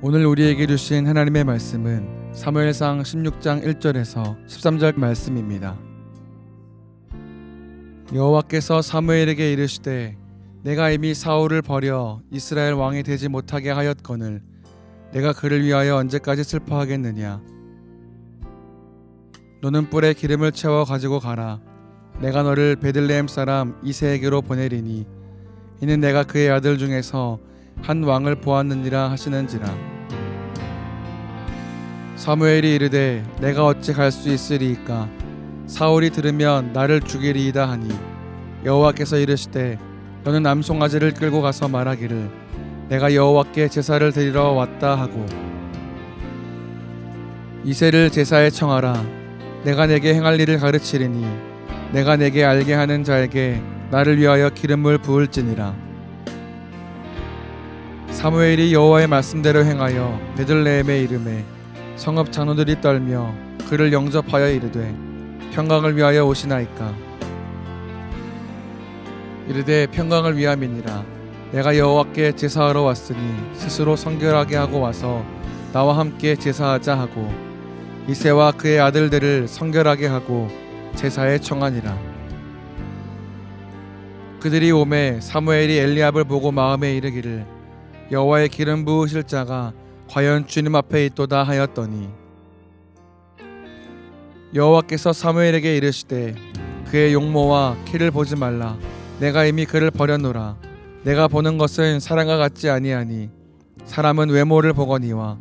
오늘 우리에게 주신 하나님의 말씀은 사무엘상 16장 1절에서 13절 말씀입니다. 여호와께서 사무엘에게 이르시되 내가 이미 사울을 버려 이스라엘 왕이 되지 못하게 하였거늘 내가 그를 위하여 언제까지 슬퍼하겠느냐. 너는 뿔에 기름을 채워 가지고 가라. 내가 너를 베들레헴 사람 이새에게로 보내리니 이는 내가 그의 아들 중에서 한 왕을 보았느니라 하시는지라. 사무엘이 이르되 내가 어찌 갈 수 있으리이까. 사울이 들으면 나를 죽이리이다 하니 여호와께서 이르시되 너는 암송아지를 끌고 가서 말하기를 내가 여호와께 제사를 드리러 왔다 하고 이새를 제사에 청하라. 내가 내게 행할 일을 가르치리니 내가 내게 알게 하는 자에게 나를 위하여 기름을 부을지니라. 사무엘이 여호와의 말씀대로 행하여 베들레헴에 이르매 성읍 장로들이 떨며 그를 영접하여 이르되 평강을 위하여 오시나이까. 이르되 평강을 위함이니라. 내가 여호와께 제사하러 왔으니 스스로 성결하게 하고 와서 나와 함께 제사하자 하고 이새와 그의 아들들을 성결하게 하고 제사에 청하니라. 그들이 오매 사무엘이 엘리압을 보고 마음에 이르기를 여호와의 기름 부으실 자가 과연 주님 앞에 있도다 하였더니 여호와께서 사무엘에게 이르시되 그의 용모와 키를 보지 말라. 내가 이미 그를 버렸노라. 내가 보는 것은 사람과 같지 아니하니 사람은 외모를 보거니와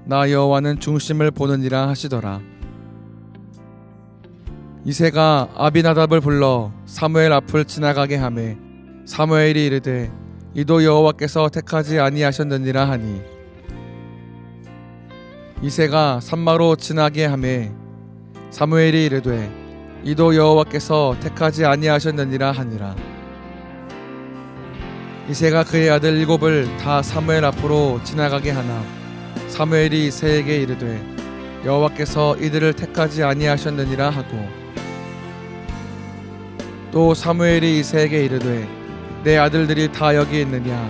나 여호와는 중심을 보느니라 하시더라. 이새가 아비나답을 불러 사무엘 앞을 지나가게 하매 사무엘이 이르되 이도 여호와께서 택하지 아니하셨느니라 하니 이새가 산마로 지나게 하매 사무엘이 이르되 이도 여호와께서 택하지 아니하셨느니라 하니라. 이새가 그의 아들 7을 다 사무엘 앞으로 지나가게 하나 사무엘이 이새에게 이르되 여호와께서 이들을 택하지 아니하셨느니라 하고 또 사무엘이 이새에게 이르되 내 아들들이 다 여기 있느냐.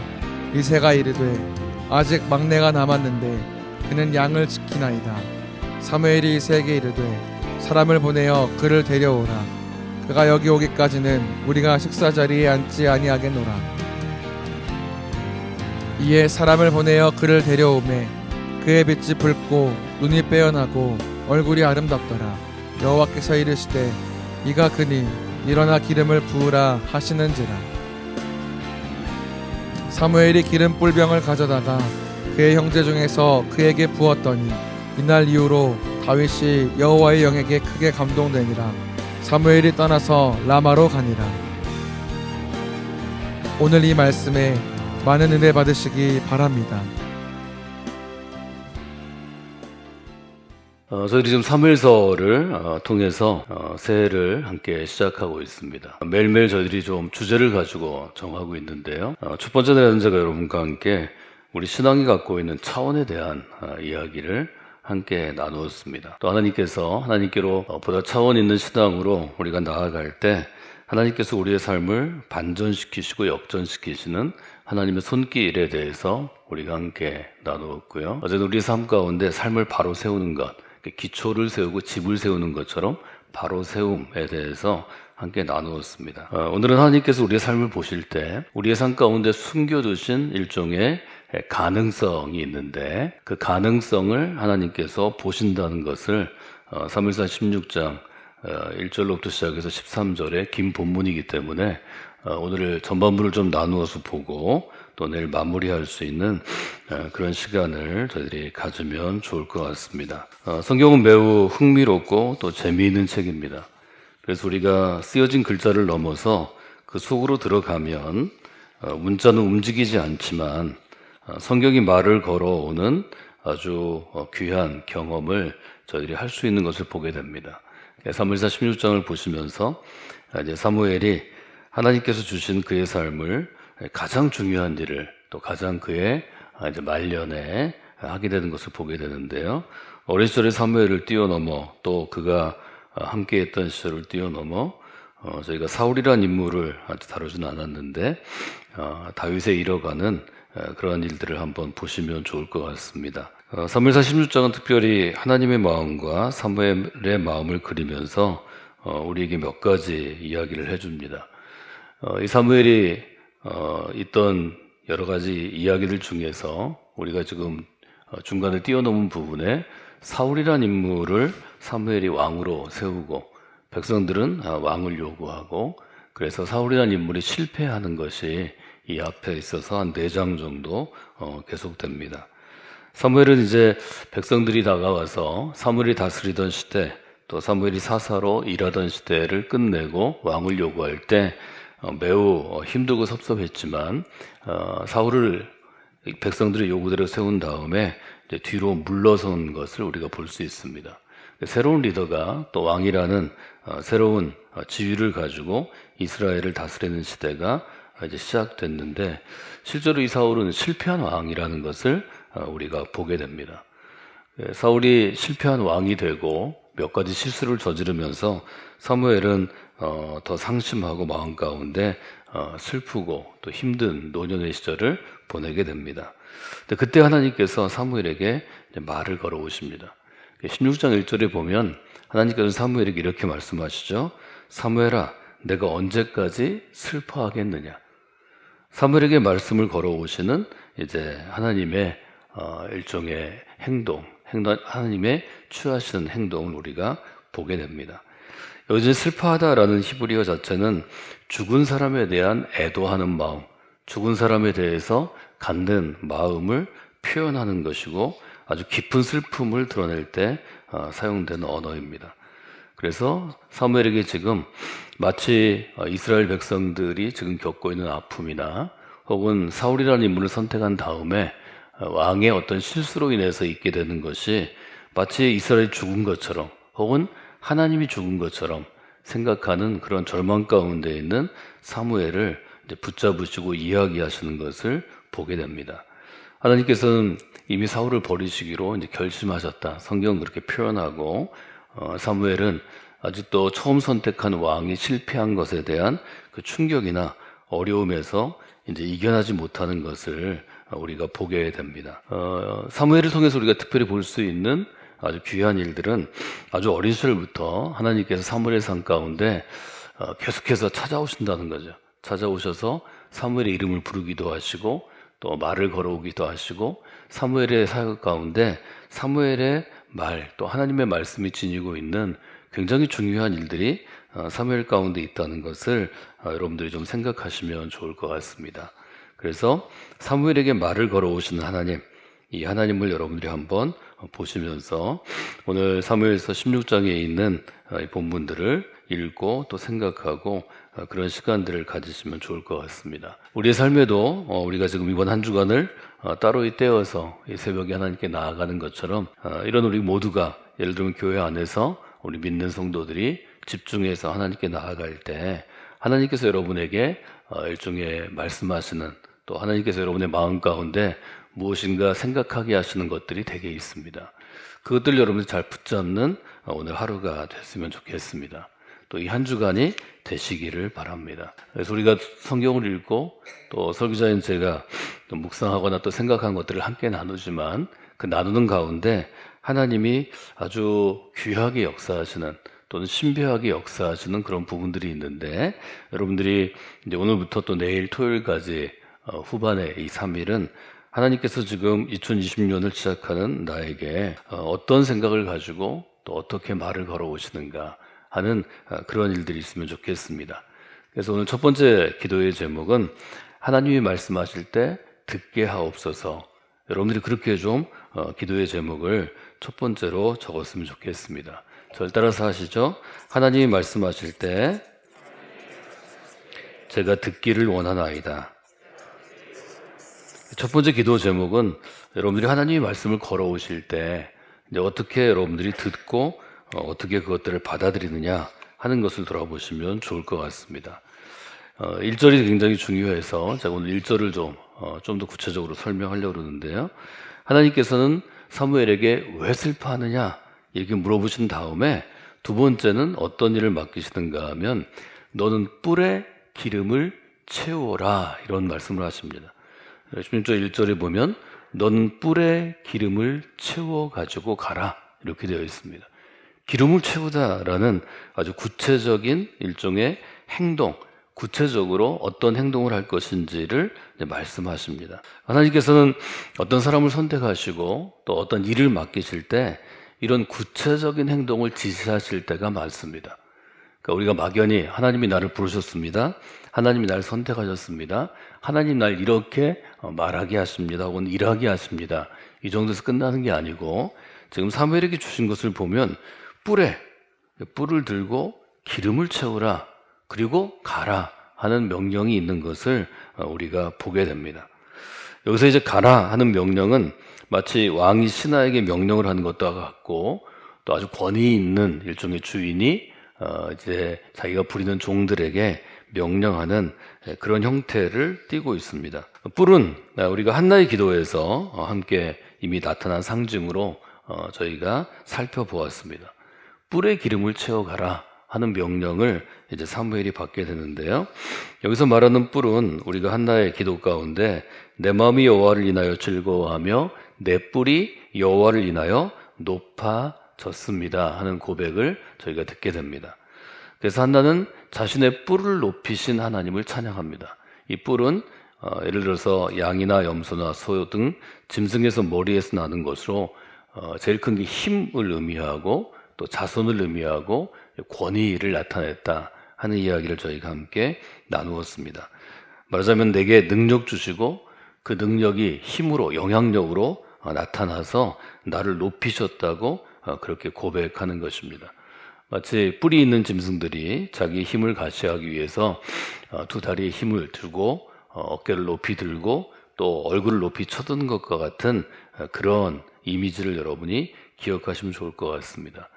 이새가 이르되 아직 막내가 남았는데 그는 양을 지키나이다. 사무엘이 이새에게 이르되 사람을 보내어 그를 데려오라. 그가 여기 오기까지는 우리가 식사 자리에 앉지 아니하겠노라. 이에 사람을 보내어 그를 데려오매 그의 빛이 붉고 눈이 빼어나고 얼굴이 아름답더라. 여호와께서 이르시되 이가 그니 일어나 기름을 부으라 하시는지라. 사무엘이 기름 뿔병을 가져다가 그의 형제 중에서 그에게 부었더니 이날 이후로 다윗이 여호와의 영에게 크게 감동되니라. 사무엘이 떠나서 라마로 가니라. 오늘 이 말씀에 많은 은혜 받으시기 바랍니다. 저희들이 지금 사무엘서를 통해서 새해를 함께 시작하고 있습니다. 매일매일 저희들이 좀 주제를 가지고 정하고 있는데요. 첫 번째 내용자가 여러분과 함께 우리 신앙이 갖고 있는 차원에 대한 이야기를 함께 나누었습니다. 또 하나님께서 하나님께로 보다 차원 있는 신앙으로 우리가 나아갈 때 하나님께서 우리의 삶을 반전시키시고 역전시키시는 하나님의 손길에 대해서 우리가 함께 나누었고요. 어제는 우리의 삶 가운데 삶을 바로 세우는 것, 기초를 세우고 집을 세우는 것처럼 바로 세움에 대해서 함께 나누었습니다. 오늘은 하나님께서 우리의 삶을 보실 때 우리의 삶 가운데 숨겨두신 일종의 가능성이 있는데 그 가능성을 하나님께서 보신다는 것을 사무엘상 16장 1절로부터 시작해서 13절의 긴 본문이기 때문에 오늘 전반부를 좀 나누어서 보고 또 내일 마무리할 수 있는 그런 시간을 저희들이 가지면 좋을 것 같습니다. 성경은 매우 흥미롭고 또 재미있는 책입니다. 그래서 우리가 쓰여진 글자를 넘어서 그 속으로 들어가면 문자는 움직이지 않지만 성경이 말을 걸어오는 아주 귀한 경험을 저희들이 할 수 있는 것을 보게 됩니다. 사무엘상 16장을 보시면서 이제 사무엘이 하나님께서 주신 그의 삶을 가장 중요한 일을 또 가장 그의 이제 말년에 하게 되는 것을 보게 되는데요. 어린 시절의 사무엘을 뛰어넘어 또 그가 함께했던 시절을 뛰어넘어 저희가 사울이라는 인물을 아직 다루지는 않았는데 다윗에 이뤄가는 그런 일들을 한번 보시면 좋을 것 같습니다. 사무엘상 16장은 특별히 하나님의 마음과 사무엘의 마음을 그리면서 우리에게 몇 가지 이야기를 해줍니다. 이 사무엘이 있던 여러 가지 이야기들 중에서 우리가 지금 중간에 뛰어넘은 부분에 사울이라는 인물을 사무엘이 왕으로 세우고 백성들은 왕을 요구하고 그래서 사울이라는 인물이 실패하는 것이 이 앞에 있어서 한 4장 정도 계속됩니다. 사무엘은 이제 백성들이 다가와서 사무엘이 다스리던 시대 또 사무엘이 사사로 일하던 시대를 끝내고 왕을 요구할 때 매우 힘들고 섭섭했지만 사울을 백성들의 요구대로 세운 다음에 이제 뒤로 물러선 것을 우리가 볼 수 있습니다. 새로운 리더가 또 왕이라는 새로운 지위를 가지고 이스라엘을 다스리는 시대가 이제 시작됐는데 실제로 이 사울은 실패한 왕이라는 것을 우리가 보게 됩니다. 사울이 실패한 왕이 되고 몇 가지 실수를 저지르면서 사무엘은 더 상심하고 마음 가운데 슬프고 또 힘든 노년의 시절을 보내게 됩니다. 근데 그때 하나님께서 사무엘에게 말을 걸어오십니다. 16장 1절에 보면 하나님께서 사무엘에게 이렇게 말씀하시죠. 사무엘아, 내가 언제까지 슬퍼하겠느냐? 사무엘에게 말씀을 걸어오시는 이제 하나님의 일종의 행동, 하나님의 취하시는 행동을 우리가 보게 됩니다. 여기서 슬퍼하다라는 히브리어 자체는 죽은 사람에 대한 애도하는 마음, 죽은 사람에 대해서 갖는 마음을 표현하는 것이고 아주 깊은 슬픔을 드러낼 때 사용되는 언어입니다. 그래서 사무엘에게 지금 마치 이스라엘 백성들이 지금 겪고 있는 아픔이나 혹은 사울이라는 인물을 선택한 다음에 왕의 어떤 실수로 인해서 있게 되는 것이 마치 이스라엘이 죽은 것처럼 혹은 하나님이 죽은 것처럼 생각하는 그런 절망 가운데 있는 사무엘을 이제 붙잡으시고 이야기하시는 것을 보게 됩니다. 하나님께서는 이미 사울을 버리시기로 이제 결심하셨다. 성경은 그렇게 표현하고 사무엘은 아직도 처음 선택한 왕이 실패한 것에 대한 그 충격이나 어려움에서 이제 이겨나지 못하는 것을 우리가 보게 됩니다. 사무엘을 통해서 우리가 특별히 볼 수 있는 아주 귀한 일들은 아주 어린 시절부터 하나님께서 사무엘의 삶 가운데 계속해서 찾아오신다는 거죠. 찾아오셔서 사무엘의 이름을 부르기도 하시고 또 말을 걸어오기도 하시고 사무엘의 사역 가운데 사무엘의 말 또 하나님의 말씀이 지니고 있는 굉장히 중요한 일들이 사무엘 가운데 있다는 것을 여러분들이 좀 생각하시면 좋을 것 같습니다. 그래서 사무엘에게 말을 걸어오시는 하나님, 이 하나님을 여러분들이 한번 보시면서 오늘 사무엘서 16장에 있는 이 본문들을 읽고 또 생각하고 그런 시간들을 가지시면 좋을 것 같습니다. 우리의 삶에도 우리가 지금 이번 한 주간을 따로 떼어서 이 새벽에 하나님께 나아가는 것처럼 이런 우리 모두가 예를 들면 교회 안에서 우리 믿는 성도들이 집중해서 하나님께 나아갈 때 하나님께서 여러분에게 일종의 말씀하시는 또 하나님께서 여러분의 마음 가운데 무엇인가 생각하게 하시는 것들이 되게 있습니다. 그것들 여러분들 잘 붙잡는 오늘 하루가 됐으면 좋겠습니다. 또 이 한 주간이 되시기를 바랍니다. 그래서 우리가 성경을 읽고 또 설교자인 제가 또 묵상하거나 또 생각한 것들을 함께 나누지만 그 나누는 가운데 하나님이 아주 귀하게 역사하시는 또는 신비하게 역사하시는 그런 부분들이 있는데 여러분들이 이제 오늘부터 또 내일 토요일까지 후반에 이 3일은 하나님께서 지금 2020년을 시작하는 나에게 어떤 생각을 가지고 또 어떻게 말을 걸어오시는가 하는 그런 일들이 있으면 좋겠습니다. 그래서 오늘 첫 번째 기도의 제목은 하나님이 말씀하실 때 듣게 하옵소서. 여러분들이 그렇게 좀 기도의 제목을 첫 번째로 적었으면 좋겠습니다. 저를 따라서 하시죠. 하나님이 말씀하실 때 제가 듣기를 원하나이다. 첫 번째 기도 제목은 여러분들이 하나님이 말씀을 걸어오실 때 이제 어떻게 여러분들이 듣고 어떻게 그것들을 받아들이느냐 하는 것을 돌아보시면 좋을 것 같습니다. 1절이 굉장히 중요해서 제가 오늘 1절을 좀 더 구체적으로 설명하려고 그러는데요. 하나님께서는 사무엘에게 왜 슬퍼하느냐 이렇게 물어보신 다음에 두 번째는 어떤 일을 맡기시는가 하면 너는 뿔에 기름을 채워라 이런 말씀을 하십니다. 16절 1절에 보면 넌 뿔에 기름을 채워 가지고 가라 이렇게 되어 있습니다. 기름을 채우다라는 아주 구체적인 일종의 행동, 구체적으로 어떤 행동을 할 것인지를 말씀하십니다. 하나님께서는 어떤 사람을 선택하시고 또 어떤 일을 맡기실 때 이런 구체적인 행동을 지시하실 때가 많습니다. 그러니까 우리가 막연히 하나님이 나를 부르셨습니다. 하나님이 나를 선택하셨습니다. 하나님 날 이렇게 말하게 하십니다. 혹은 일하게 하십니다. 이 정도에서 끝나는 게 아니고 지금 사무엘에게 주신 것을 보면 뿔을 들고 기름을 채우라 그리고 가라 하는 명령이 있는 것을 우리가 보게 됩니다. 여기서 이제 가라 하는 명령은 마치 왕이 신하에게 명령을 하는 것과 같고 또 아주 권위 있는 일종의 주인이 이제 자기가 부리는 종들에게 명령하는 그런 형태를 띠고 있습니다. 뿔은 우리가 한나의 기도에서 함께 이미 나타난 상징으로 저희가 살펴보았습니다. 뿔에 기름을 채워가라 하는 명령을 이제 사무엘이 받게 되는데요. 여기서 말하는 뿔은 우리가 한나의 기도 가운데 내 마음이 여호와를 인하여 즐거워하며 내 뿔이 여호와를 인하여 높아졌습니다 하는 고백을 저희가 듣게 됩니다. 그래서 한나는 자신의 뿔을 높이신 하나님을 찬양합니다. 이 뿔은 예를 들어서 양이나 염소나 소 등 짐승에서 머리에서 나는 것으로 제일 큰 게 힘을 의미하고 또 자손을 의미하고 권위를 나타냈다 하는 이야기를 저희가 함께 나누었습니다. 말하자면 내게 능력 주시고 그 능력이 힘으로 영향력으로 나타나서 나를 높이셨다고 그렇게 고백하는 것입니다. 마치 뿔이 있는 짐승들이 자기 힘을 가시하기 위해서 두 다리에 힘을 들고 어깨를 높이 들고 또 얼굴을 높이 쳐드는 것과 같은 그런 이미지를 여러분이 기억하시면 좋을 것 같습니다.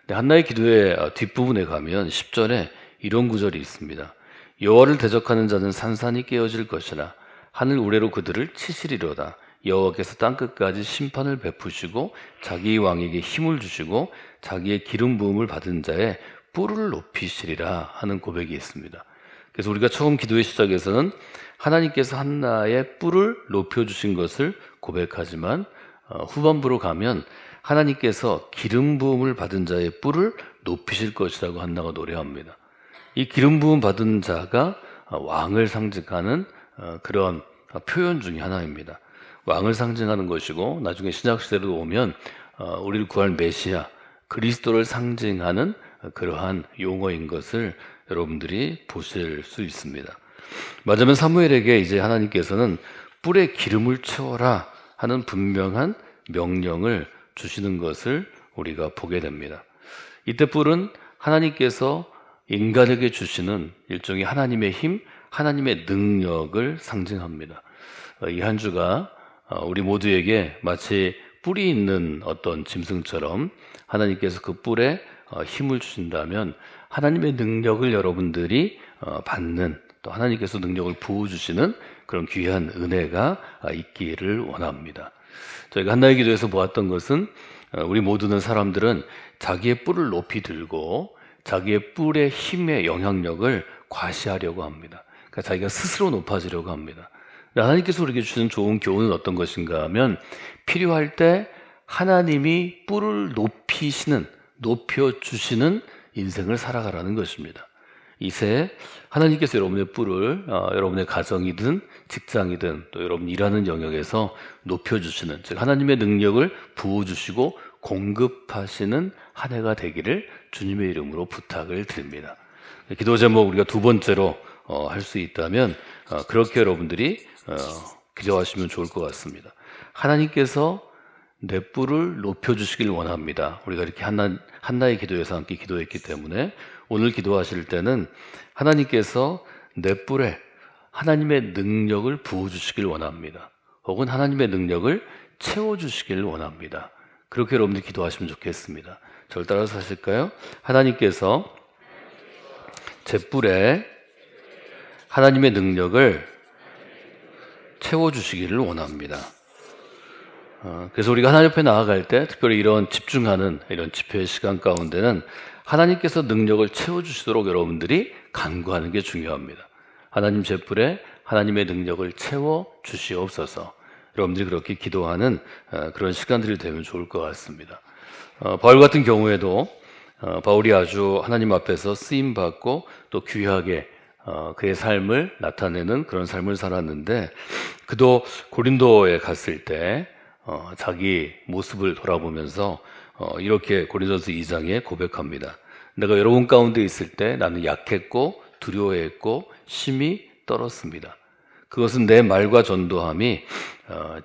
한나의 기도의 뒷부분에 가면 10절에 이런 구절이 있습니다. 여호와를 대적하는 자는 산산이 깨어질 것이라 하늘 우레로 그들을 치시리로다. 여호와께서 땅끝까지 심판을 베푸시고 자기 왕에게 힘을 주시고 자기의 기름 부음을 받은 자의 뿔을 높이시리라 하는 고백이 있습니다. 그래서 우리가 처음 기도의 시작에서는 하나님께서 한나의 뿔을 높여주신 것을 고백하지만 후반부로 가면 하나님께서 기름 부음을 받은 자의 뿔을 높이실 것이라고 한나가 노래합니다. 이 기름 부음 받은 자가 왕을 상징하는 그런 표현 중에 하나입니다. 왕을 상징하는 것이고 나중에 신약시대로 오면 우리를 구할 메시아 그리스도를 상징하는 그러한 용어인 것을 여러분들이 보실 수 있습니다. 맞으면 사무엘에게 이제 하나님께서는 뿔에 기름을 채워라 하는 분명한 명령을 주시는 것을 우리가 보게 됩니다. 이때 뿔은 하나님께서 인간에게 주시는 일종의 하나님의 힘, 하나님의 능력을 상징합니다. 이 한 주가 우리 모두에게 마치 뿔이 있는 어떤 짐승처럼 하나님께서 그 뿔에 힘을 주신다면 하나님의 능력을 여러분들이 받는 또 하나님께서 능력을 부어주시는 그런 귀한 은혜가 있기를 원합니다. 저희가 한나의 기도에서 보았던 것은 우리 모두는 사람들은 자기의 뿔을 높이 들고 자기의 뿔의 힘의 영향력을 과시하려고 합니다. 그러니까 자기가 스스로 높아지려고 합니다. 하나님께서 우리에게 주시는 좋은 교훈은 어떤 것인가 하면 필요할 때 하나님이 뿔을 높여주시는 인생을 살아가라는 것입니다. 이 새해 하나님께서 여러분의 뿔을 여러분의 가정이든 직장이든 또 여러분 일하는 영역에서 높여주시는, 즉 하나님의 능력을 부어주시고 공급하시는 한 해가 되기를 주님의 이름으로 부탁을 드립니다. 기도 제목 우리가 두 번째로 할 수 있다면 그렇게 여러분들이 기도하시면 좋을 것 같습니다. 하나님께서 내 뿔을 높여주시길 원합니다. 우리가 이렇게 한나의 기도에서 함께 기도했기 때문에 오늘 기도하실 때는 하나님께서 내 뿔에 하나님의 능력을 부어주시길 원합니다. 혹은 하나님의 능력을 채워주시길 원합니다. 그렇게 여러분들이 기도하시면 좋겠습니다. 저를 따라서 하실까요? 하나님께서 제 뿔에 하나님의 능력을 채워주시기를 원합니다. 그래서 우리가 하나님 앞에 나아갈 때 특별히 이런 집중하는 이런 집회의 시간 가운데는 하나님께서 능력을 채워주시도록 여러분들이 간구하는 게 중요합니다. 하나님 잿불에 하나님의 능력을 채워 주시옵소서. 여러분들이 그렇게 기도하는 그런 시간들이 되면 좋을 것 같습니다. 바울 같은 경우에도 바울이 아주 하나님 앞에서 쓰임받고 또 귀하게 그의 삶을 나타내는 그런 삶을 살았는데, 그도 고린도에 갔을 때 자기 모습을 돌아보면서 이렇게 고린도서 2장에 고백합니다. 내가 여러분 가운데 있을 때 나는 약했고 두려워했고 심히 떨었습니다. 그것은 내 말과 전도함이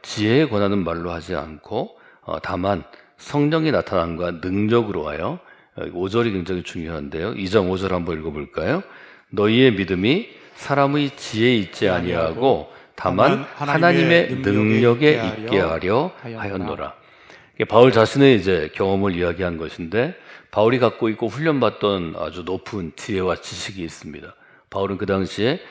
지혜에 권하는 말로 하지 않고 다만 성령이 나타남과 능력으로 하여, 5절이 굉장히 중요한데요. 2장 5절 한번 읽어볼까요? 너희의 믿음이 사람의 지혜에 있지 아니하고 다만 하나님의 능력에 있게 하려 하였노라. 바울 자신의 이제 경험을 이야기한 것인데, 바울이 갖고 있고 훈련받던 아주 높은 지혜와 지식이 있습니다. 바울은 그 당시에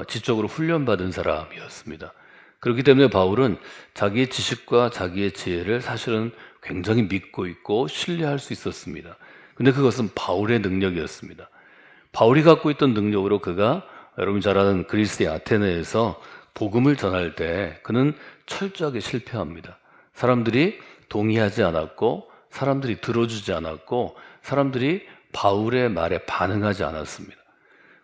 지적으로 훈련받은 사람이었습니다. 그렇기 때문에 바울은 자기의 지식과 자기의 지혜를 사실은 굉장히 믿고 있고 신뢰할 수 있었습니다. 근데 그것은 바울의 능력이었습니다. 바울이 갖고 있던 능력으로 그가, 여러분 잘 아는 그리스의 아테네에서 복음을 전할 때 그는 철저하게 실패합니다. 사람들이 동의하지 않았고, 사람들이 들어주지 않았고, 사람들이 바울의 말에 반응하지 않았습니다.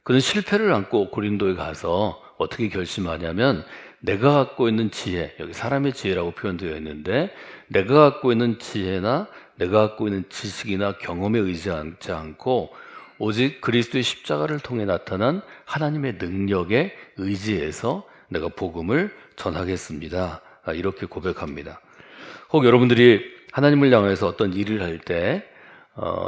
그는 실패를 안고 고린도에 가서 어떻게 결심하냐면, 내가 갖고 있는 지혜, 여기 사람의 지혜라고 표현되어 있는데, 내가 갖고 있는 지혜나 내가 갖고 있는 지식이나 경험에 의지하지 않고 오직 그리스도의 십자가를 통해 나타난 하나님의 능력에 의지해서 내가 복음을 전하겠습니다. 이렇게 고백합니다. 혹 여러분들이 하나님을 향해서 어떤 일을 할 때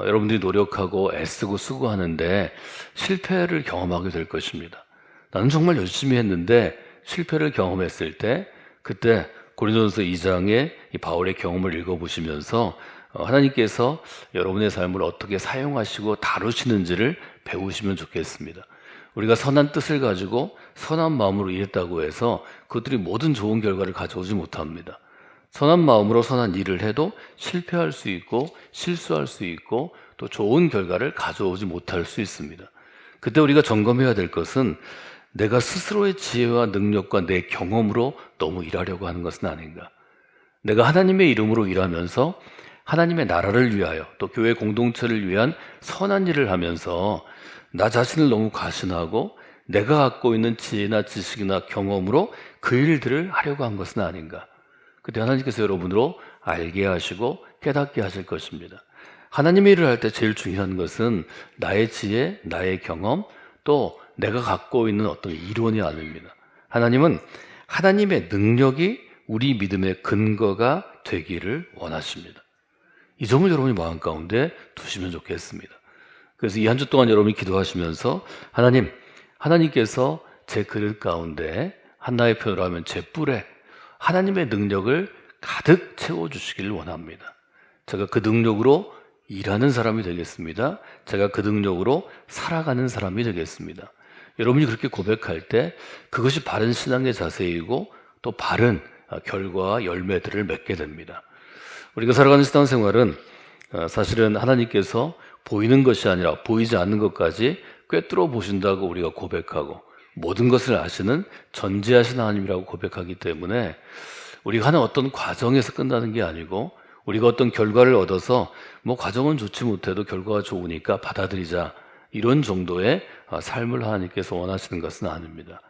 여러분들이 노력하고 애쓰고 수고하는데 실패를 경험하게 될 것입니다. 나는 정말 열심히 했는데 실패를 경험했을 때, 그때 고린도전서 2장의 이 바울의 경험을 읽어보시면서 하나님께서 여러분의 삶을 어떻게 사용하시고 다루시는지를 배우시면 좋겠습니다. 우리가 선한 뜻을 가지고 선한 마음으로 일했다고 해서 그것들이 모든 좋은 결과를 가져오지 못합니다. 선한 마음으로 선한 일을 해도 실패할 수 있고 실수할 수 있고 또 좋은 결과를 가져오지 못할 수 있습니다. 그때 우리가 점검해야 될 것은 내가 스스로의 지혜와 능력과 내 경험으로 너무 일하려고 하는 것은 아닌가. 내가 하나님의 이름으로 일하면서 하나님의 나라를 위하여 또 교회 공동체를 위한 선한 일을 하면서 나 자신을 너무 과신하고 내가 갖고 있는 지혜나 지식이나 경험으로 그 일들을 하려고 한 것은 아닌가. 그때 하나님께서 여러분으로 알게 하시고 깨닫게 하실 것입니다. 하나님의 일을 할 때 제일 중요한 것은 나의 지혜, 나의 경험, 또 내가 갖고 있는 어떤 이론이 아닙니다. 하나님은 하나님의 능력이 우리 믿음의 근거가 되기를 원하십니다. 이 점을 여러분이 마음 가운데 두시면 좋겠습니다. 그래서 이 한 주 동안 여러분이 기도하시면서 하나님께서 제 그릇 가운데, 한나의 표현으로 하면 제 뿔에 하나님의 능력을 가득 채워주시기를 원합니다. 제가 그 능력으로 일하는 사람이 되겠습니다. 제가 그 능력으로 살아가는 사람이 되겠습니다. 여러분이 그렇게 고백할 때 그것이 바른 신앙의 자세이고 또 바른 결과와 열매들을 맺게 됩니다. 우리가 살아가는 신앙생활은 사실은 하나님께서 보이는 것이 아니라 보이지 않는 것까지 꿰뚫어 보신다고 우리가 고백하고 모든 것을 아시는 전지하신 하나님이라고 고백하기 때문에 우리가 하는 어떤 과정에서 끝나는 게 아니고 우리가 어떤 결과를 얻어서 뭐 과정은 좋지 못해도 결과가 좋으니까 받아들이자, 이런 정도의 삶을 하나님께서 원하시는 것은 아닙니다.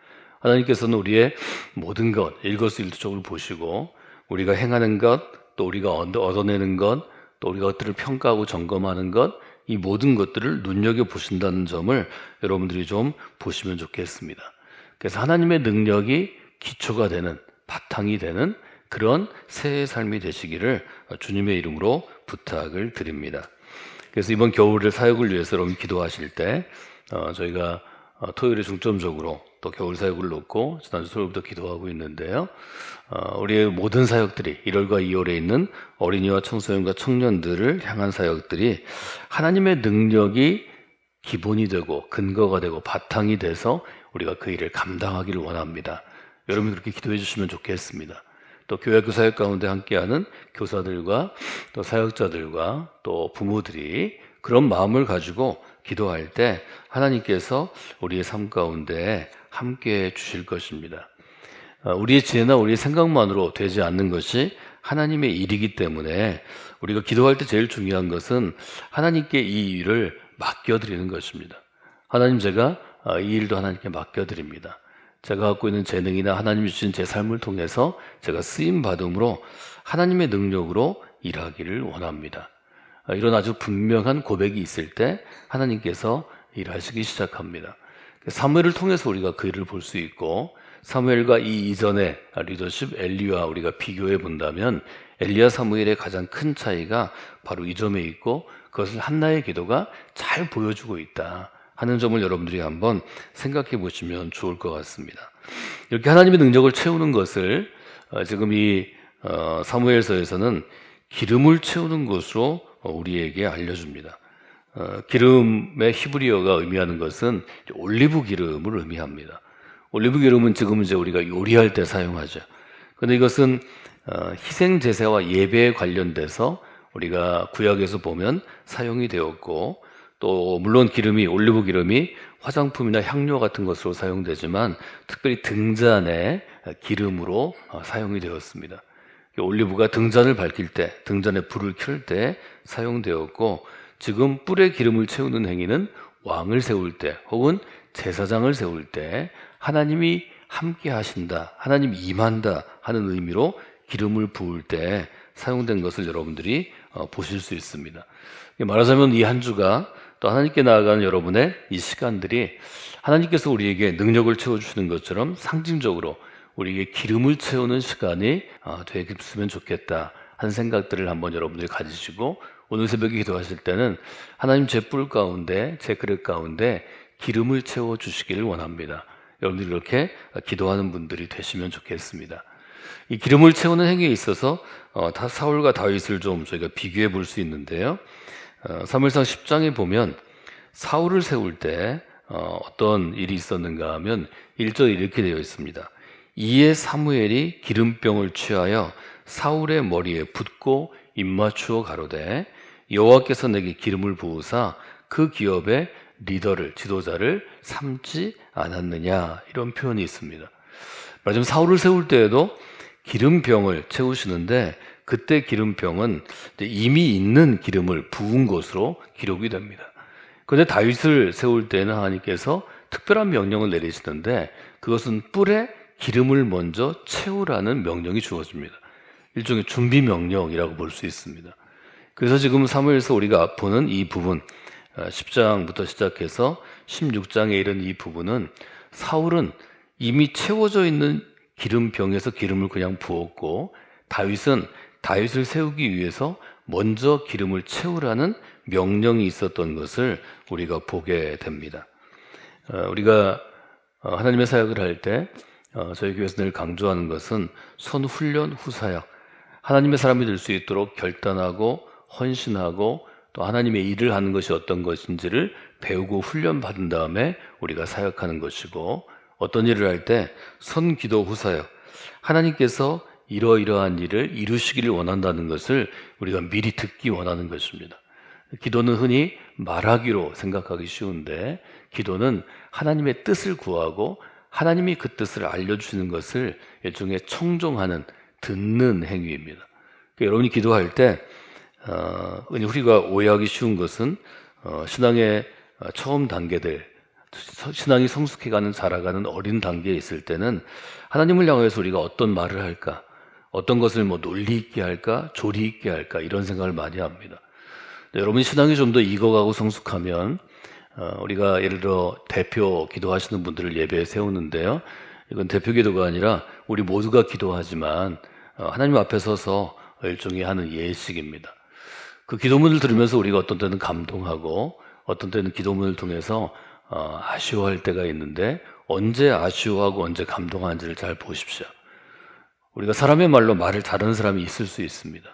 하나님께서는 우리의 모든 것 일거수일투족을 보시고 우리가 행하는 것, 또 우리가 얻어내는 것, 또 우리가 것들을 평가하고 점검하는 것, 이 모든 것들을 눈여겨보신다는 점을 여러분들이 좀 보시면 좋겠습니다. 그래서 하나님의 능력이 기초가 되는, 바탕이 되는 그런 새해 삶이 되시기를 주님의 이름으로 부탁을 드립니다. 그래서 이번 겨울의 사역을 위해서 여러분 기도하실 때 저희가 토요일에 중점적으로 또 겨울 사역을 놓고 지난주 토요일부터 기도하고 있는데요. 우리의 모든 사역들이 1월과 2월에 있는 어린이와 청소년과 청년들을 향한 사역들이 하나님의 능력이 기본이 되고 근거가 되고 바탕이 돼서 우리가 그 일을 감당하기를 원합니다. 여러분이 그렇게 기도해 주시면 좋겠습니다. 또 교회학교 사역 가운데 함께하는 교사들과 또 사역자들과 또 부모들이 그런 마음을 가지고 기도할 때 하나님께서 우리의 삶 가운데 함께해 주실 것입니다. 우리의 지혜나 우리의 생각만으로 되지 않는 것이 하나님의 일이기 때문에 우리가 기도할 때 제일 중요한 것은 하나님께 이 일을 맡겨드리는 것입니다. 하나님, 제가 이 일도 하나님께 맡겨드립니다. 제가 갖고 있는 재능이나 하나님이 주신 제 삶을 통해서 제가 쓰임받음으로 하나님의 능력으로 일하기를 원합니다. 이런 아주 분명한 고백이 있을 때 하나님께서 일하시기 시작합니다. 사무엘을 통해서 우리가 그 일을 볼 수 있고, 사무엘과 이 이전의 리더십 엘리와 우리가 비교해 본다면 엘리야 사무엘의 가장 큰 차이가 바로 이 점에 있고, 그것을 한나의 기도가 잘 보여주고 있다 하는 점을 여러분들이 한번 생각해 보시면 좋을 것 같습니다. 이렇게 하나님의 능력을 채우는 것을 지금 이 사무엘서에서는 기름을 채우는 것으로 우리에게 알려줍니다. 기름의 히브리어가 의미하는 것은 올리브 기름을 의미합니다. 올리브 기름은 지금 이제 우리가 요리할 때 사용하죠. 그런데 이것은 희생 제사와 예배에 관련돼서 우리가 구약에서 보면 사용이 되었고, 또 물론 올리브 기름이 화장품이나 향료 같은 것으로 사용되지만 특별히 등잔의 기름으로 사용이 되었습니다. 올리브가 등잔을 밝힐 때, 등잔에 불을 켤 때 사용되었고, 지금 뿔에 기름을 채우는 행위는 왕을 세울 때 혹은 제사장을 세울 때 하나님이 함께 하신다, 하나님이 임한다 하는 의미로 기름을 부을 때 사용된 것을 여러분들이 보실 수 있습니다. 말하자면 이 한 주가 또 하나님께 나아가는 여러분의 이 시간들이 하나님께서 우리에게 능력을 채워주시는 것처럼 상징적으로 우리에게 기름을 채우는 시간이 되었으면 좋겠다 하는 생각들을 한번 여러분들이 가지시고, 오늘 새벽에 기도하실 때는 하나님, 제 뿔 가운데, 제 그릇 가운데 기름을 채워주시기를 원합니다. 여러분들이 이렇게 기도하는 분들이 되시면 좋겠습니다. 이 기름을 채우는 행위에 있어서 사울과 다윗을 좀 저희가 비교해 볼 수 있는데요. 사무엘상 10장에 보면 사울을 세울 때 어떤 일이 있었는가 하면 1절에 이렇게 되어 있습니다. 이에 사무엘이 기름병을 취하여 사울의 머리에 붓고 입맞추어 가로되 여호와께서 내게 기름을 부으사 그 기업의 리더를, 지도자를 삼지 않았느냐, 이런 표현이 있습니다. 말하자면 사울을 세울 때에도 기름병을 채우시는데, 그때 기름병은 이미 있는 기름을 부은 것으로 기록이 됩니다. 그런데 다윗을 세울 때는 하나님께서 특별한 명령을 내리시는데, 그것은 뿔에 기름을 먼저 채우라는 명령이 주어집니다. 일종의 준비 명령이라고 볼 수 있습니다. 그래서 지금 사무엘서 우리가 보는 이 부분, 10장부터 시작해서 16장에 이른 이 부분은 사울은 이미 채워져 있는 기름병에서 기름을 그냥 부었고, 다윗은 다윗을 세우기 위해서 먼저 기름을 채우라는 명령이 있었던 것을 우리가 보게 됩니다. 우리가 하나님의 사역을 할 때 저희 교회에서 늘 강조하는 것은 선훈련 후사역, 하나님의 사람이 될 수 있도록 결단하고 헌신하고 또 하나님의 일을 하는 것이 어떤 것인지를 배우고 훈련받은 다음에 우리가 사역하는 것이고, 어떤 일을 할 때 선기도 후사역, 하나님께서 이러이러한 일을 이루시기를 원한다는 것을 우리가 미리 듣기 원하는 것입니다. 기도는 흔히 말하기로 생각하기 쉬운데, 기도는 하나님의 뜻을 구하고 하나님이 그 뜻을 알려주시는 것을 일종의 청종하는, 듣는 행위입니다. 그러니까 여러분이 기도할 때 우리가 오해하기 쉬운 것은 신앙의 처음 단계들, 신앙이 성숙해가는, 자라가는 어린 단계에 있을 때는 하나님을 향해서 우리가 어떤 말을 할까, 어떤 것을 논리 있게 할까, 조리 있게 할까, 이런 생각을 많이 합니다. 여러분이 신앙이 좀 더 익어가고 성숙하면 우리가 예를 들어 대표 기도하시는 분들을 예배에 세우는데요, 이건 대표 기도가 아니라 우리 모두가 기도하지만 하나님 앞에 서서 일종의 하는 예식입니다. 그 기도문을 들으면서 우리가 어떤 때는 감동하고 어떤 때는 기도문을 통해서 아쉬워할 때가 있는데, 언제 아쉬워하고 언제 감동하는지를 잘 보십시오. 우리가 사람의 말로 말을 다른 사람이 있을 수 있습니다.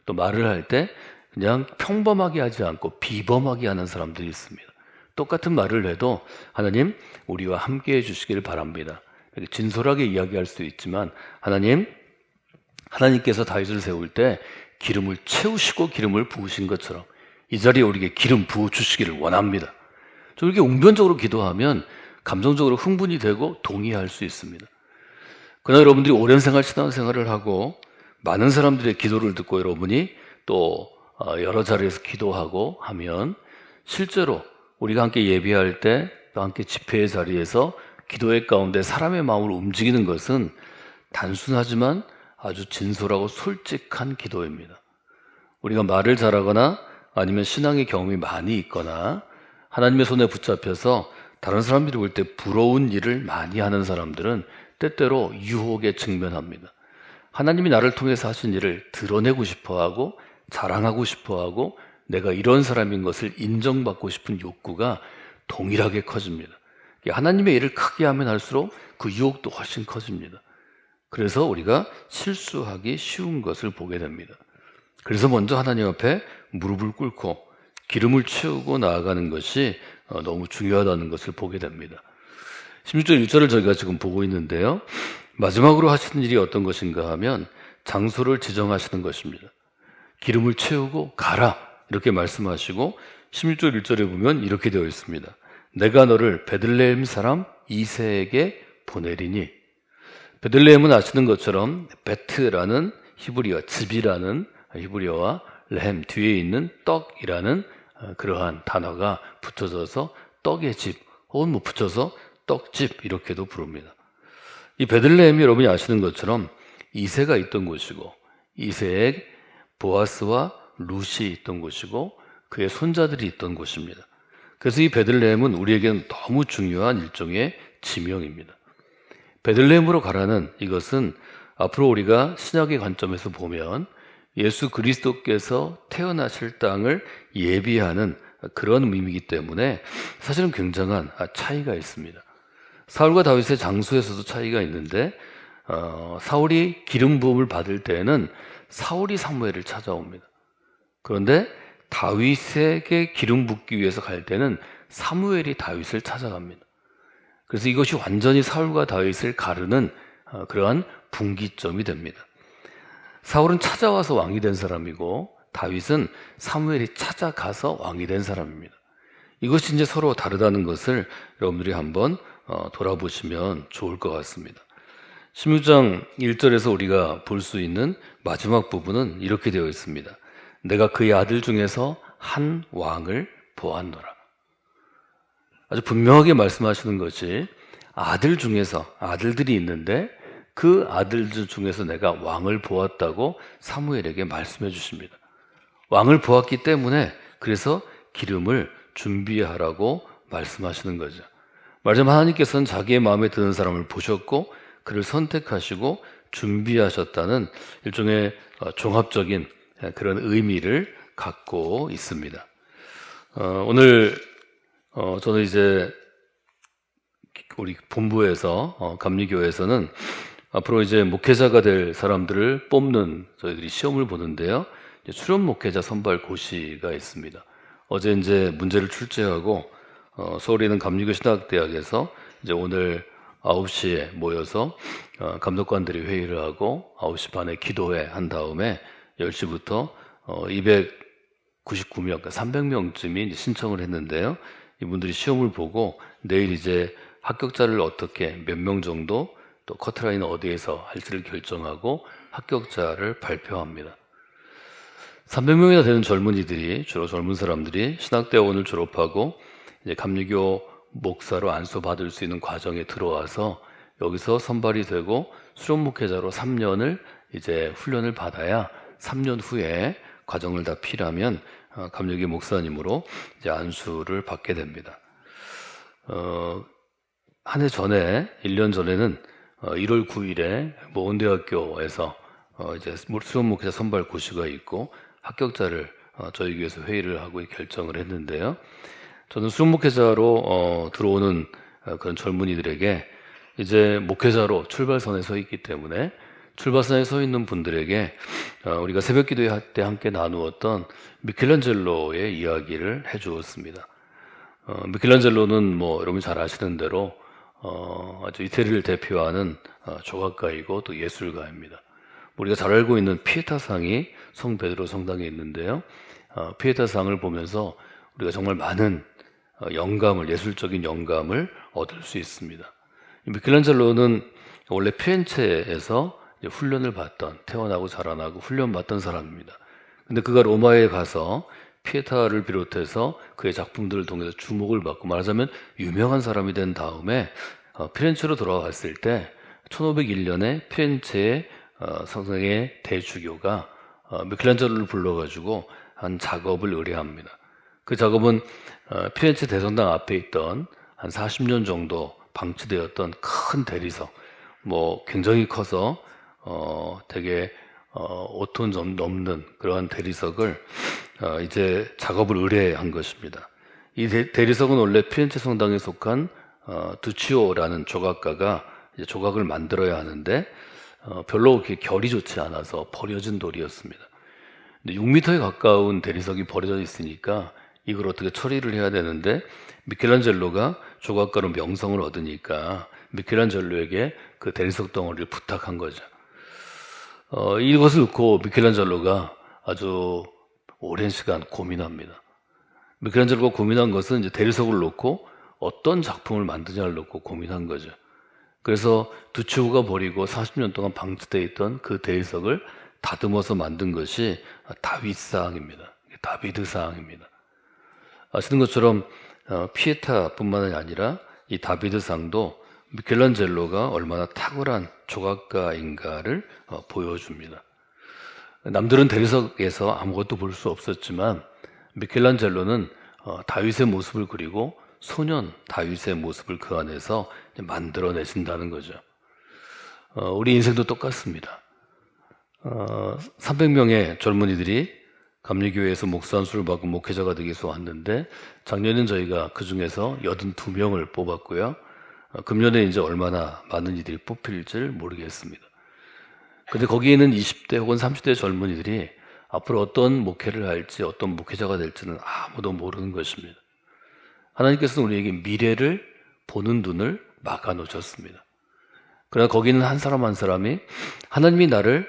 또 말을 할 때 그냥 평범하게 하지 않고 비범하게 하는 사람들이 있습니다. 똑같은 말을 해도 하나님, 우리와 함께 해주시기를 바랍니다, 이렇게 진솔하게 이야기할 수 있지만, 하나님께서 다윗을 세울 때 기름을 채우시고 기름을 부으신 것처럼 이 자리에 우리에게 기름 부어주시기를 원합니다. 좀 이렇게 웅변적으로 기도하면 감정적으로 흥분이 되고 동의할 수 있습니다. 그러나 여러분들이 오랜 생활, 신앙생활을 하고 많은 사람들의 기도를 듣고 여러분이 또 여러 자리에서 기도하고 하면 실제로 우리가 함께 예배할 때 또 함께 집회의 자리에서 기도의 가운데 사람의 마음을 움직이는 것은 단순하지만 아주 진솔하고 솔직한 기도입니다. 우리가 말을 잘하거나 아니면 신앙의 경험이 많이 있거나 하나님의 손에 붙잡혀서 다른 사람들이 볼 때 부러운 일을 많이 하는 사람들은 때때로 유혹에 직면합니다. 하나님이 나를 통해서 하신 일을 드러내고 싶어하고 자랑하고 싶어하고 내가 이런 사람인 것을 인정받고 싶은 욕구가 동일하게 커집니다. 하나님의 일을 크게 하면 할수록 그 유혹도 훨씬 커집니다. 그래서 우리가 실수하기 쉬운 것을 보게 됩니다. 그래서 먼저 하나님 앞에 무릎을 꿇고 기름을 채우고 나아가는 것이 너무 중요하다는 것을 보게 됩니다. 16절 1절을 저희가 지금 보고 있는데요. 마지막으로 하시는 일이 어떤 것인가 하면 장소를 지정하시는 것입니다. 기름을 채우고 가라 이렇게 말씀하시고 16절 1절에 보면 이렇게 되어 있습니다. 내가 너를 베들레헴 사람 이새에게 보내리니. 베들레헴은 아시는 것처럼 베트라는 히브리어, 집이라는 히브리어와 레헴 뒤에 있는 떡이라는 그러한 단어가 붙어져서 떡의 집 혹은 뭐 붙여서 떡집 이렇게도 부릅니다. 이 베들레헴이 여러분이 아시는 것처럼 이새가 있던 곳이고 이새에 보아스와 룻이 있던 곳이고 그의 손자들이 있던 곳입니다. 그래서 이 베들레헴은 우리에게는 너무 중요한 일종의 지명입니다. 베들레헴으로 가라는 이것은 앞으로 우리가 신약의 관점에서 보면 예수 그리스도께서 태어나실 땅을 예비하는 그런 의미이기 때문에 사실은 굉장한 차이가 있습니다. 사울과 다윗의 장소에서도 차이가 있는데 사울이 기름 부음을 받을 때에는 사울이 사무엘을 찾아옵니다. 그런데 다윗에게 기름 붓기 위해서 갈 때는 사무엘이 다윗을 찾아갑니다. 그래서 이것이 완전히 사울과 다윗을 가르는 그러한 분기점이 됩니다. 사울은 찾아와서 왕이 된 사람이고 다윗은 사무엘이 찾아가서 왕이 된 사람입니다. 이것이 이제 서로 다르다는 것을 여러분들이 한번 돌아보시면 좋을 것 같습니다. 16장 1절에서 우리가 볼 수 있는 마지막 부분은 이렇게 되어 있습니다. 내가 그의 아들 중에서 한 왕을 보았노라. 아주 분명하게 말씀하시는 것이 아들 중에서 아들들이 있는데 그 아들들 중에서 내가 왕을 보았다고 사무엘에게 말씀해 주십니다. 왕을 보았기 때문에 그래서 기름을 준비하라고 말씀하시는 거죠. 말하자면 하나님께서는 자기의 마음에 드는 사람을 보셨고 그를 선택하시고 준비하셨다는 일종의 종합적인 그런 의미를 갖고 있습니다. 오늘 저는 이제 우리 본부에서 감리교회에서는 앞으로 이제 목회자가 될 사람들을 뽑는 저희들이 시험을 보는데요. 수련 목회자 선발 고시가 있습니다. 어제 이제 문제를 출제하고 서울에 있는 감리교 신학대학에서 이제 오늘 9시에 모여서 감독관들이 회의를 하고 9시 반에 기도회 한 다음에 10시부터 299명, 그러니까 300명쯤이 신청을 했는데요. 이분들이 시험을 보고 내일 이제 합격자를 어떻게 몇 명 정도 또 커트라인은 어디에서 할지를 결정하고 합격자를 발표합니다. 300명이나 되는 젊은이들이 주로 젊은 사람들이 신학대학원을 졸업하고 이제 감리교 목사로 안수받을 수 있는 과정에 들어와서 여기서 선발이 되고 수련 목회자로 3년을 이제 훈련을 받아야 3년 후에 과정을 다 필하면 감리교 목사님으로 이제 안수를 받게 됩니다. 한 해 전에 1년 전에는 1월 9일에 모은대학교에서 이제 수련 목회자 선발 고시가 있고 합격자를 저희 교회에서 회의를 하고 결정을 했는데요. 저는 수련 목회자로 들어오는 그런 젊은이들에게 이제 목회자로 출발선에 서 있기 때문에 출발선에 서 있는 분들에게 우리가 새벽기도회 할 때 함께 나누었던 미켈란젤로의 이야기를 해주었습니다. 미켈란젤로는 뭐 여러분 잘 아시는 대로 아주 이태리를 대표하는 조각가이고 또 예술가입니다. 우리가 잘 알고 있는 피에타상이 성 베드로 성당에 있는데요. 피에타상을 보면서 우리가 정말 많은 영감을, 예술적인 영감을 얻을 수 있습니다. 미켈란젤로는 원래 피렌체에서 이제 훈련을 받던, 태어나고 자라나고 훈련받던 사람입니다. 근데 그가 로마에 가서 피에타를 비롯해서 그의 작품들을 통해서 주목을 받고, 말하자면 유명한 사람이 된 다음에 피렌체로 돌아왔을 때 1501년에 피렌체의 성상의 대주교가 미켈란젤로를 불러가지고 한 작업을 의뢰합니다. 그 작업은 피렌체 대성당 앞에 있던 한 40년 정도 방치되었던 큰 대리석, 굉장히 커서 되게 5톤 좀 넘는 그러한 대리석을 이제 작업을 의뢰한 것입니다. 이 대리석은 원래 피렌체 성당에 속한 두치오라는 조각가가 이제 조각을 만들어야 하는데 별로 그렇게 결이 좋지 않아서 버려진 돌이었습니다. 근데 6m에 가까운 대리석이 버려져 있으니까 이걸 어떻게 처리를 해야 되는데, 미켈란젤로가 조각가로 명성을 얻으니까 미켈란젤로에게 그 대리석 덩어리를 부탁한 거죠. 이것을 놓고 미켈란젤로가 아주 오랜 시간 고민합니다. 미켈란젤로가 고민한 것은 이제 대리석을 놓고 어떤 작품을 만드냐를 놓고 고민한 거죠. 그래서 두치오가 버리고 40년 동안 방치되어 있던 그 대리석을 다듬어서 만든 것이 다윗상입니다. 다비드상입니다. 아시는 것처럼 피에타뿐만 아니라 이 다비드상도 미켈란젤로가 얼마나 탁월한 조각가인가를 보여줍니다. 남들은 대리석에서 아무것도 볼 수 없었지만 미켈란젤로는 다윗의 모습을 그리고 소년 다윗의 모습을 그 안에서 만들어내신다는 거죠. 우리 인생도 똑같습니다. 300명의 젊은이들이 감리교회에서 목사 안수를 받고 목회자가 되기 위해서 왔는데, 작년엔 저희가 그 중에서 82명을 뽑았고요. 금년에 이제 얼마나 많은 이들이 뽑힐지 모르겠습니다. 근데 거기에는 20대 혹은 30대 젊은이들이 앞으로 어떤 목회를 할지, 어떤 목회자가 될지는 아무도 모르는 것입니다. 하나님께서는 우리에게 미래를 보는 눈을 막아 놓으셨습니다. 그러나 거기는 한 사람 한 사람이 하나님이 나를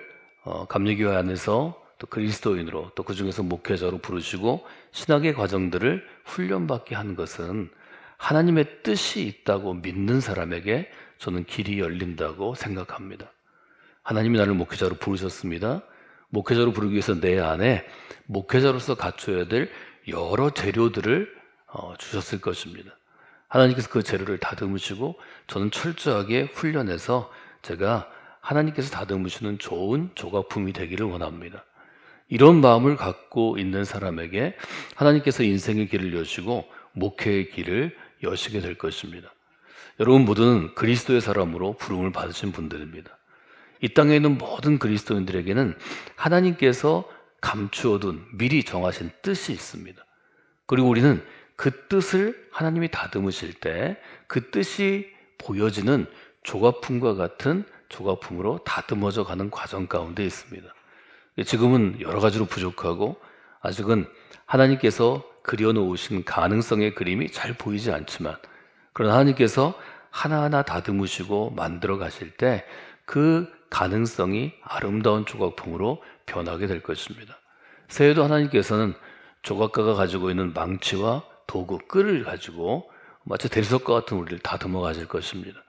감리교회 안에서 또 그리스도인으로, 또 그 중에서 목회자로 부르시고 신학의 과정들을 훈련받게 한 것은 하나님의 뜻이 있다고 믿는 사람에게 저는 길이 열린다고 생각합니다. 하나님이 나를 목회자로 부르셨습니다. 목회자로 부르기 위해서 내 안에 목회자로서 갖춰야 될 여러 재료들을 주셨을 것입니다. 하나님께서 그 재료를 다듬으시고 저는 철저하게 훈련해서 제가 하나님께서 다듬으시는 좋은 조각품이 되기를 원합니다. 이런 마음을 갖고 있는 사람에게 하나님께서 인생의 길을 여시고 목회의 길을 여시게 될 것입니다. 여러분 모두는 그리스도의 사람으로 부름을 받으신 분들입니다. 이 땅에 있는 모든 그리스도인들에게는 하나님께서 감추어둔 미리 정하신 뜻이 있습니다. 그리고 우리는 그 뜻을 하나님이 다듬으실 때 그 뜻이 보여지는 조각품과 같은 조각품으로 다듬어져 가는 과정 가운데 있습니다. 지금은 여러 가지로 부족하고 아직은 하나님께서 그려놓으신 가능성의 그림이 잘 보이지 않지만, 그러나 하나님께서 하나하나 다듬으시고 만들어 가실 때 그 가능성이 아름다운 조각품으로 변하게 될 것입니다. 새해도 하나님께서는 조각가가 가지고 있는 망치와 도구, 끌을 가지고 마치 대리석과 같은 우리를 다듬어 가실 것입니다.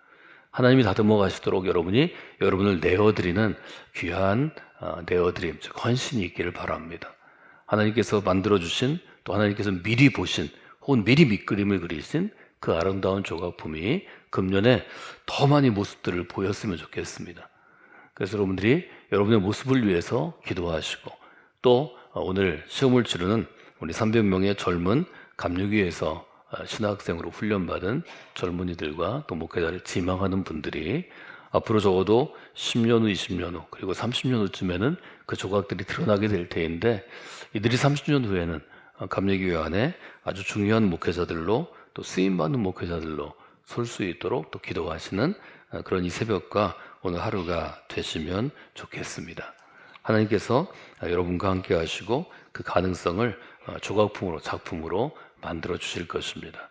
하나님이 다듬어 가시도록 여러분을 내어드리는 귀한 내어드림, 즉 헌신이 있기를 바랍니다. 하나님께서 만들어주신, 또 하나님께서 미리 보신 혹은 미리 밑그림을 그리신 그 아름다운 조각품이 금년에 더 많이 모습들을 보였으면 좋겠습니다. 그래서 여러분들이 여러분의 모습을 위해서 기도하시고, 또 오늘 시험을 치르는 우리 300명의 젊은 감리교회에서 신학생으로 훈련받은 젊은이들과 또 목회자를 지망하는 분들이 앞으로 적어도 10년 후, 20년 후, 그리고 30년 후쯤에는 그 조각들이 드러나게 될 테인데, 이들이 30년 후에는 감리교회 안에 아주 중요한 목회자들로, 또 쓰임받는 목회자들로 설 수 있도록 또 기도하시는 그런 이 새벽과 오늘 하루가 되시면 좋겠습니다. 하나님께서 여러분과 함께 하시고 그 가능성을 조각품으로, 작품으로 만들어 주실 것입니다.